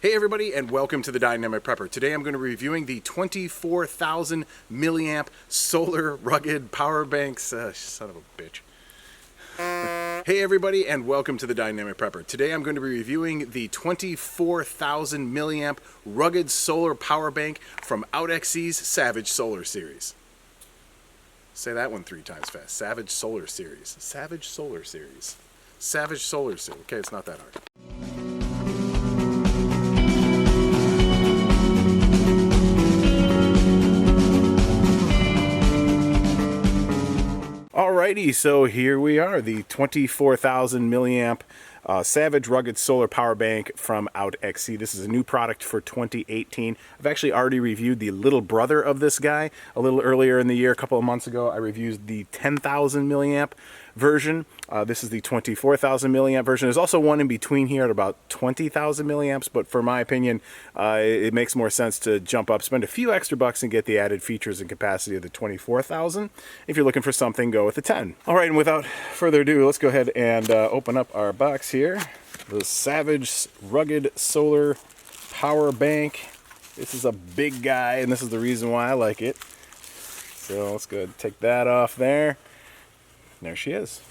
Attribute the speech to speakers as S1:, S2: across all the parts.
S1: Hey everybody, and welcome to the Dynamic Prepper. Today I'm going to be reviewing the 24,000 milliamp solar rugged power banks. Son of a bitch. Hey everybody, and welcome to the Dynamic Prepper. Today I'm going to be reviewing the 24,000 milliamp rugged solar power bank from OUTXE's Savage Solar Series. Say that one 3 times fast. Savage Solar Series. Savage Solar Series. Savage Solar Series. Okay, it's not that hard. Alrighty, so here we are, the 24,000 milliamp Savage Rugged Solar Power Bank from OUTXE. This is a new product for 2018. I've actually already reviewed the little brother of this guy a little earlier in the year. A couple of months ago, I reviewed the 10,000 milliamp version. This is the 24,000 milliamp version. There's also one in between here at about 20,000 milliamps, but for my opinion, it makes more sense to jump up, spend a few extra bucks and get the added features and capacity of the 24,000. If you're looking for something, go with the 10. All right, and without further ado, let's go ahead and open up our box here. The Savage Rugged Solar Power Bank. This is a big guy, and this is the reason why I like it. So let's go ahead and take that off there. There she is.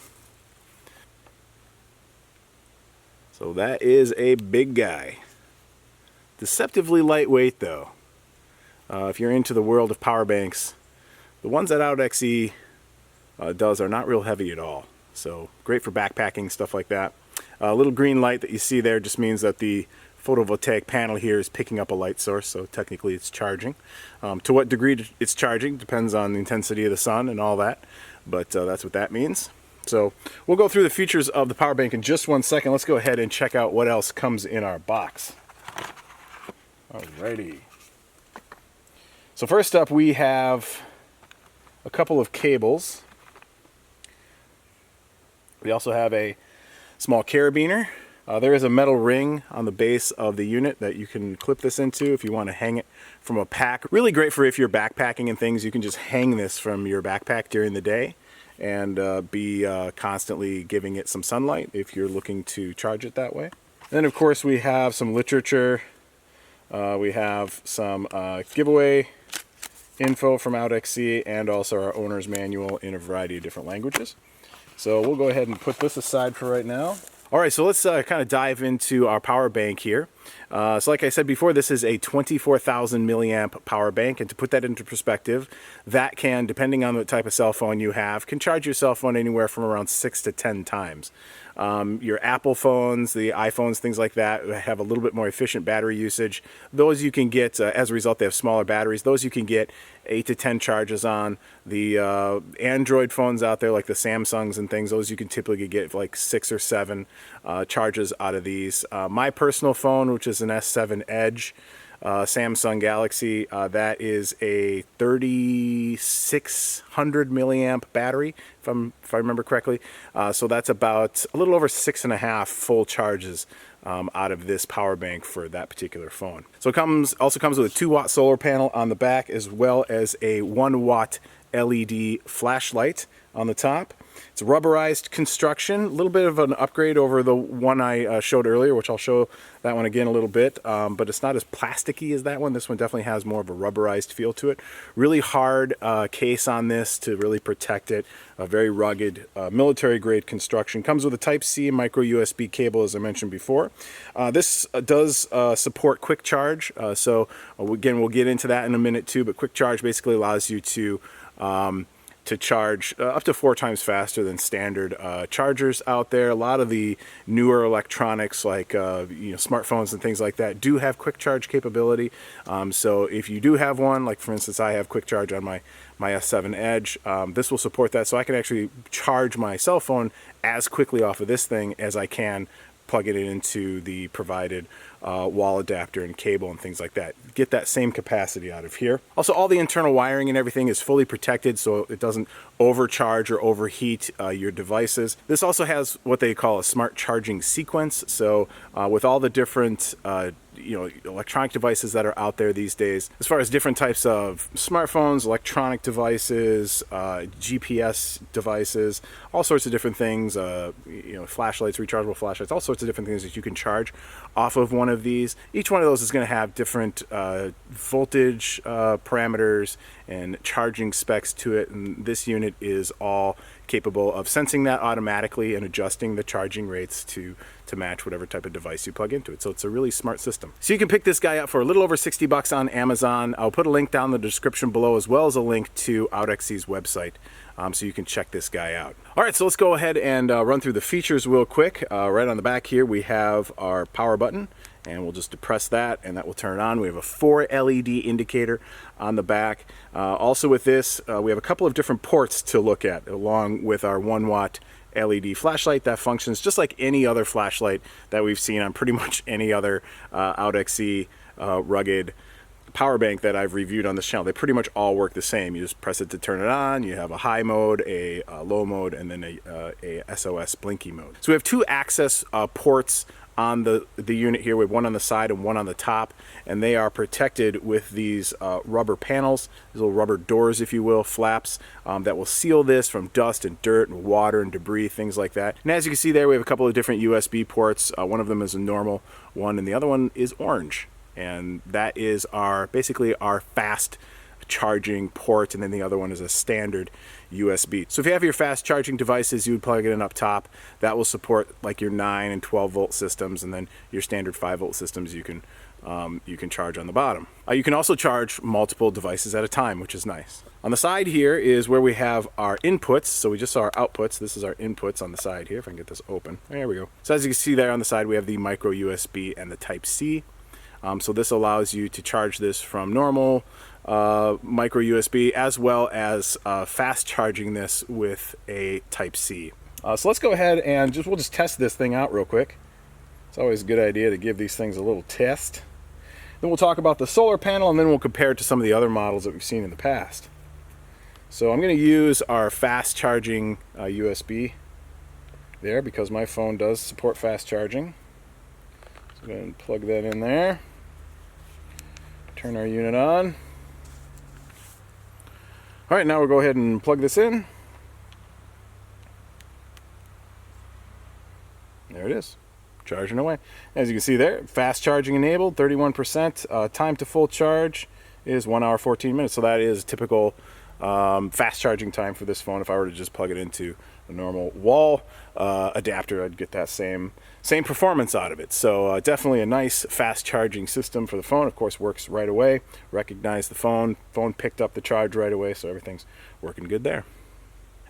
S1: So that is a big guy. Deceptively lightweight though. If you're into the world of power banks, the ones that OUTXE does are not real heavy at all. So great for backpacking, stuff like that. A little green light that you see there just means that the photovoltaic panel here is picking up a light source, so technically it's charging. To what degree it's charging depends on the intensity of the sun and all that, but that's what that means. So we'll go through the features of the power bank in just one second. Let's go ahead and check out what else comes in our box. Alrighty. So first up we have a couple of cables. We also have a small carabiner. There is a metal ring on the base of the unit that you can clip this into if you want to hang it from a pack. Really great for if you're backpacking and things. You can just hang this from your backpack during the day and be constantly giving it some sunlight if you're looking to charge it that way. Then of course we have some literature. We have some giveaway info from OUTXE and also our owner's manual in a variety of different languages. So we'll go ahead and put this aside for right now. All right, so let's kind of dive into our power bank here. So like I said before, this is a 24,000 milliamp power bank, and to put that into perspective, that can, depending on the type of cell phone you have, can charge your cell phone anywhere from around 6 to 10 times. Your Apple phones, the iPhones, things like that have a little bit more efficient battery usage. Those you can get, as a result, they have smaller batteries. Those you can get 8 to 10 charges on. The Android phones out there, like the Samsungs and things, those you can typically get like 6 or 7 charges out of these. My personal phone, which is an S7 Edge, Samsung Galaxy, that is a 3600 milliamp battery, if I remember correctly. So that's about a little over 6.5 full charges out of this power bank for that particular phone. So it also comes with a 2-watt solar panel on the back, as well as a 1-watt LED flashlight on the top. It's rubberized construction, a little bit of an upgrade over the one I showed earlier, which I'll show that one again a little bit, but it's not as plasticky as that one. This one definitely has more of a rubberized feel to it. Really hard case on this to really protect it. A very rugged military grade construction. Comes with a Type-C micro USB cable, as I mentioned before. This does support quick charge, so again we'll get into that in a minute too, but quick charge basically allows you to charge up to 4 times faster than standard chargers out there. A lot of the newer electronics like smartphones and things like that do have quick charge capability. So if you do have one, like for instance I have quick charge on my S7 Edge, this will support that, so I can actually charge my cell phone as quickly off of this thing as I can plugging it into the provided wall adapter and cable and things like that. Get that same capacity out of here. Also, all the internal wiring and everything is fully protected so it doesn't overcharge or overheat your devices. This also has what they call a smart charging sequence. So with all the different electronic devices that are out there these days, as far as different types of smartphones, electronic devices, GPS devices, all sorts of different things, flashlights, rechargeable flashlights, all sorts of different things that you can charge off of one one of these. Each one of those is going to have different voltage parameters and charging specs to it, and this unit is all capable of sensing that automatically and adjusting the charging rates to match whatever type of device you plug into it. So it's a really smart system. So you can pick this guy up for a little over 60 bucks on Amazon. I'll put a link down in the description below, as well as a link to OUTXE's website, so you can check this guy out. All right, so let's go ahead and run through the features real quick. Right on the back here we have our power button, and we'll just depress that and that will turn it on. We have a 4 LED indicator on the back. Also with this, we have a couple of different ports to look at, along with our 1-watt LED flashlight that functions just like any other flashlight that we've seen on pretty much any other OUTXE rugged power bank that I've reviewed on this channel. They pretty much all work the same. You just press it to turn it on. You have a high mode, a low mode, and then a SOS blinky mode. So we have 2 access ports on the unit here. We have one on the side and one on the top, and they are protected with these rubber panels, these little rubber doors, if you will, flaps, that will seal this from dust and dirt and water and debris, things like that. And as you can see there, we have a couple of different USB ports. One of them is a normal one, and the other one is orange, and that is basically our fast charging port, and then the other one is a standard USB. So if you have your fast charging devices, you would plug it in up top. That will support like your 9 and 12 volt systems, and then your standard 5 volt systems you can charge on the bottom. You can also charge multiple devices at a time, which is nice. On the side here is where we have our inputs. So we just saw our outputs. This is our inputs on the side here. If I can get this open, there we go. So as you can see there on the side, we have the micro USB and the Type-C. So this allows you to charge this from normal micro USB, as well as fast charging this with a Type-C. So let's go ahead and we'll just test this thing out real quick. It's always a good idea to give these things a little test. Then we'll talk about the solar panel, and then we'll compare it to some of the other models that we've seen in the past. So I'm going to use our fast charging USB there, because my phone does support fast charging. So go ahead and plug that in there. Turn our unit on. All right, now we'll go ahead and plug this in. There it is, charging away. As you can see there, fast charging enabled, 31%. Time to full charge is 1 hour, 14 minutes. So that is typical fast charging time for this phone. If I were to just plug it into a normal wall adapter, I'd get that same performance out of it. So definitely a nice fast charging system for the phone. Of course, works right away. Recognized the phone picked up the charge right away, so everything's working good there.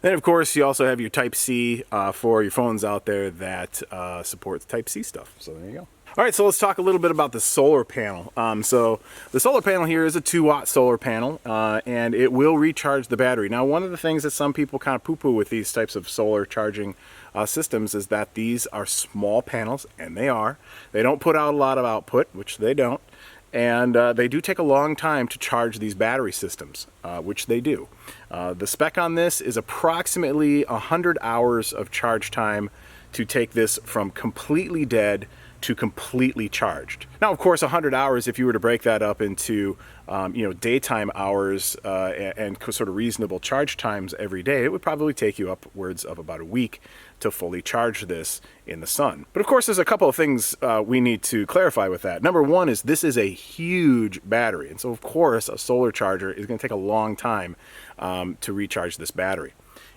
S1: Then of course you also have your Type-C for your phones out there that support Type-C stuff. So there you go. All right, so let's talk a little bit about the solar panel. So the solar panel here is a 2-watt solar panel, and it will recharge the battery. Now, one of the things that some people kind of poo-poo with these types of solar charging systems is that these are small panels, and they are. They don't put out a lot of output, which they don't, and they do take a long time to charge these battery systems, which they do. The spec on this is approximately 100 hours of charge time to take this from completely dead to completely charged. Now, of course, 100 hours, if you were to break that up into daytime hours and sort of reasonable charge times every day, it would probably take you upwards of about a week to fully charge this in the sun. But of course, there's a couple of things we need to clarify with that. Number one is this is a huge battery, and so of course a solar charger is going to take a long time to recharge this battery.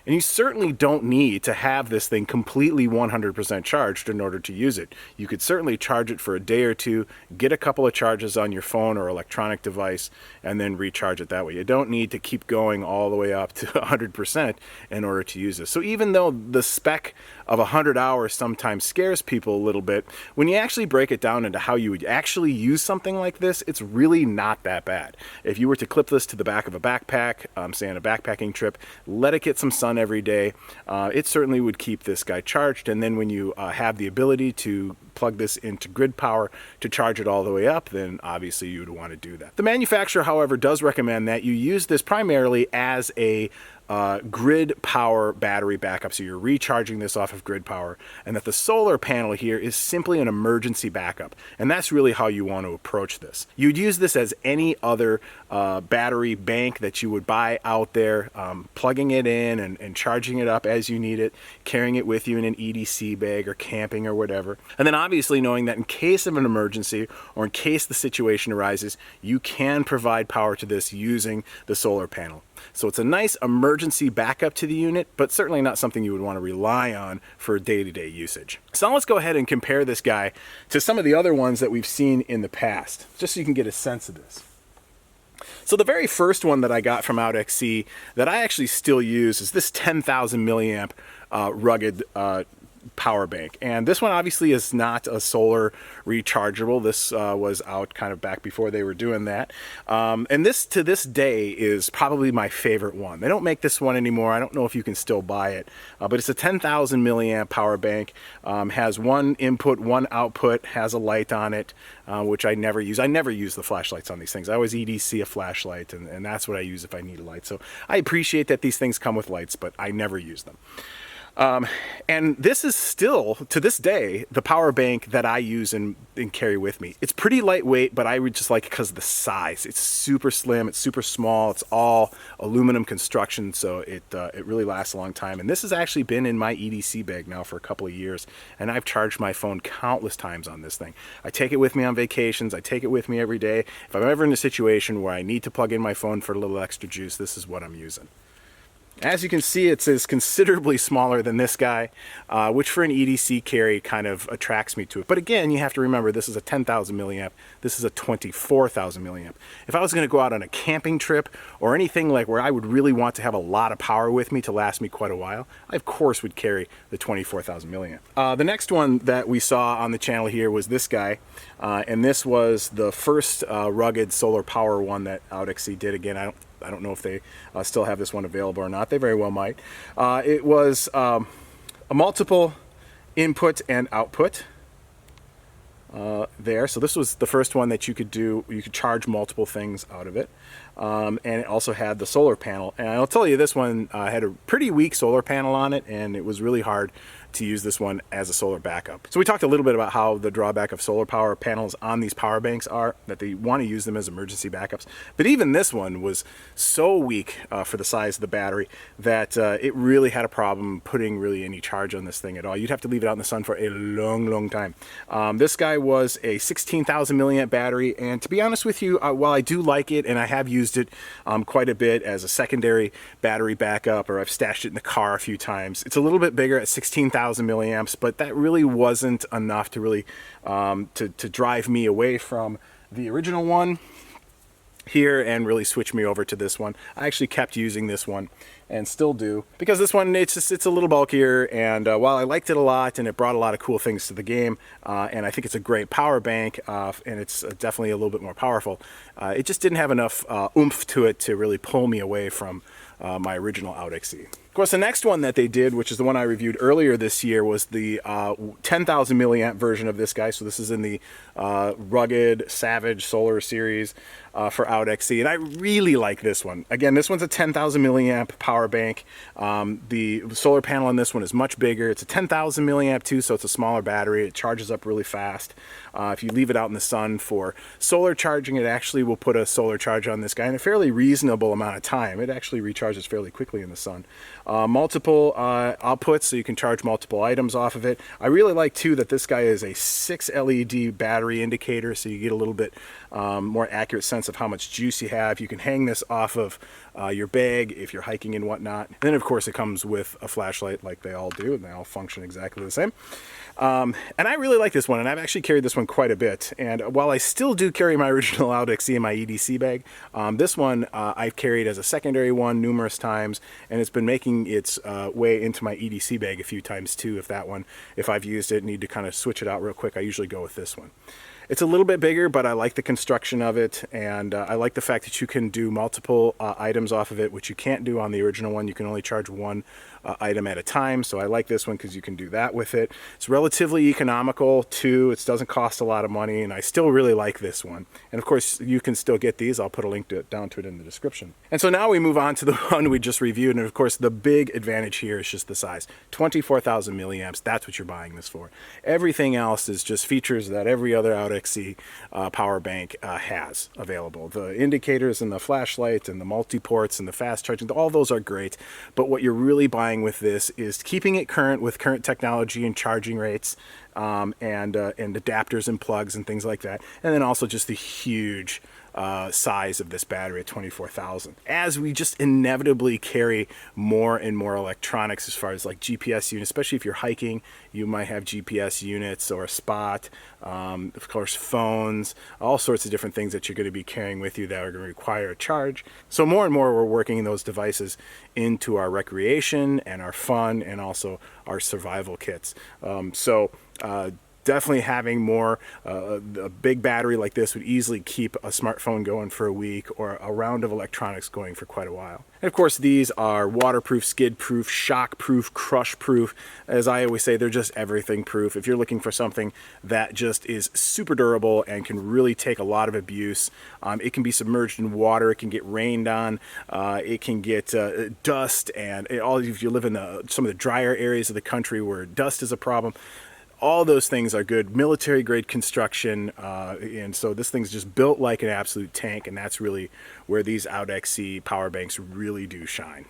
S1: And you certainly don't need to have this thing completely 100% charged in order to use it. You could certainly charge it for a day or two, get a couple of charges on your phone or electronic device, and then recharge it that way. You don't need to keep going all the way up to 100% in order to use this. So even though the spec of 100 hours sometimes scares people a little bit, when you actually break it down into how you would actually use something like this, it's really not that bad. If you were to clip this to the back of a backpack, say on a backpacking trip, let it get some sun every day, it certainly would keep this guy charged. And then when you have the ability to plug this into grid power to charge it all the way up, then obviously you would want to do that. The manufacturer, however, does recommend that you use this primarily as a grid power battery backup, so you're recharging this off of grid power, and that the solar panel here is simply an emergency backup. And that's really how you want to approach this. You'd use this as any other battery bank that you would buy out there, plugging it in and charging it up as you need it, carrying it with you in an EDC bag or camping or whatever. And then obviously knowing that in case of an emergency or in case the situation arises, you can provide power to this using the solar panel. So it's a nice emergency backup to the unit, but certainly not something you would want to rely on for day-to-day usage. So now let's go ahead and compare this guy to some of the other ones that we've seen in the past, just so you can get a sense of this. So the very first one that I got from OUTXE that I actually still use is this 10,000 milliamp rugged power bank, and this one obviously is not a solar rechargeable. This was out kind of back before they were doing that, and this to this day is probably my favorite one. They don't make this one anymore. I don't know if you can still buy it, but it's a 10,000 milliamp power bank, has one input, one output, has a light on it, which I never use. I never use the flashlights on these things. I always EDC a flashlight, and that's what I use if I need a light. So I appreciate that these things come with lights, but I never use them. And this is still, to this day, the power bank that I use and carry with me. It's pretty lightweight, but I would just like it because of the size. It's super slim, it's super small, it's all aluminum construction, so it really lasts a long time. And this has actually been in my EDC bag now for a couple of years, and I've charged my phone countless times on this thing. I take it with me on vacations, I take it with me every day. If I'm ever in a situation where I need to plug in my phone for a little extra juice, this is what I'm using. As you can see, it is considerably smaller than this guy, which for an EDC carry kind of attracts me to it. But again, you have to remember this is a 10,000 milliamp, this is a 24,000 milliamp. If I was going to go out on a camping trip or anything like where I would really want to have a lot of power with me to last me quite a while, I of course would carry the 24,000 milliamp. The next one that we saw on the channel here was this guy, and this was the first rugged solar power one that OUTXE did. Again, I don't know if they still have this one available or not. They very well might. It was a multiple input and output there. So this was the first one that you could do. You could charge multiple things out of it. And it also had the solar panel. And I'll tell you, this one had a pretty weak solar panel on it, and it was really hard to use this one as a solar backup. So we talked a little bit about how the drawback of solar power panels on these power banks are that they want to use them as emergency backups. But even this one was so weak for the size of the battery that it really had a problem putting really any charge on this thing at all. You'd have to leave it out in the sun for a long time. This guy was a 16,000 milliamp battery, and to be honest with you, while I do like it and I have used it quite a bit as a secondary battery backup, or I've stashed it in the car a few times, it's a little bit bigger at 16,000 milliamps, but that really wasn't enough to really to drive me away from the original one here and really switch me over to this one. I actually kept using this one and still do, because this one, it's a little bulkier, and while I liked it a lot and it brought a lot of cool things to the game, and I think it's a great power bank, and it's definitely a little bit more powerful, it just didn't have enough oomph to it to really pull me away from my original OUTXE. Of course, the next one that they did, which is the one I reviewed earlier this year, was the 10,000 milliamp version of this guy. So this is in the rugged Savage Solar series for OUTXE, and I really like this one. Again, this one's a 10,000 milliamp power bank. The solar panel on this one is much bigger. It's a 10,000 milliamp too, so it's a smaller battery. It charges up really fast. If you leave it out in the sun for solar charging, it actually will put a solar charge on this guy in a fairly reasonable amount of time. It actually recharges fairly quickly in the sun. Multiple outputs, so you can charge multiple items off of it. I really like too that this guy is a 6 LED battery indicator, so you get a little bit more accurate sense of how much juice you have. You can hang this off of your bag if you're hiking and whatnot. And then of course it comes with a flashlight like they all do, and they all function exactly the same. And I really like this one, and I've actually carried this one quite a bit. And while I still do carry my original OUTXE in my EDC bag, this one I've carried as a secondary one numerous times, and it's been making its way into my EDC bag a few times too. If I've used it, need to kind of switch it out real quick, I usually go with this one. It's a little bit bigger, but I like the construction of it, and I like the fact that you can do multiple items off of it, which you can't do on the original one. You can only charge one item at a time, so I like this one because you can do that with it. It's relatively economical too. It doesn't cost a lot of money, and I still really like this one. And of course, you can still get these. I'll put a link down to it in the description. And so now we move on to the one we just reviewed, and of course, the big advantage here is just the size. 24,000 milliamps, that's what you're buying this for. Everything else is just features that every other OUTXE power bank has available. The indicators and the flashlight and the multi-ports and the fast charging, all those are great, but what you're really buying with this is keeping it current with current technology and charging rates, and adapters and plugs and things like that. And then also just the huge size of this battery at 24,000. As we just inevitably carry more and more electronics as far as like GPS units, especially if you're hiking, you might have GPS units or a spot, of course phones, all sorts of different things that you're going to be carrying with you that are going to require a charge. So more and more we're working those devices into our recreation and our fun and also our survival kits. Definitely having more, a big battery like this would easily keep a smartphone going for a week or a round of electronics going for quite a while. And of course these are waterproof, skid-proof, shock-proof, crush-proof. As I always say, they're just everything-proof. If you're looking for something that just is super durable and can really take a lot of abuse, it can be submerged in water, it can get rained on, it can get dust, and if you live in some of the drier areas of the country where dust is a problem, all those things are good military grade construction, and so this thing's just built like an absolute tank, and that's really where these OUTXE power banks really do shine.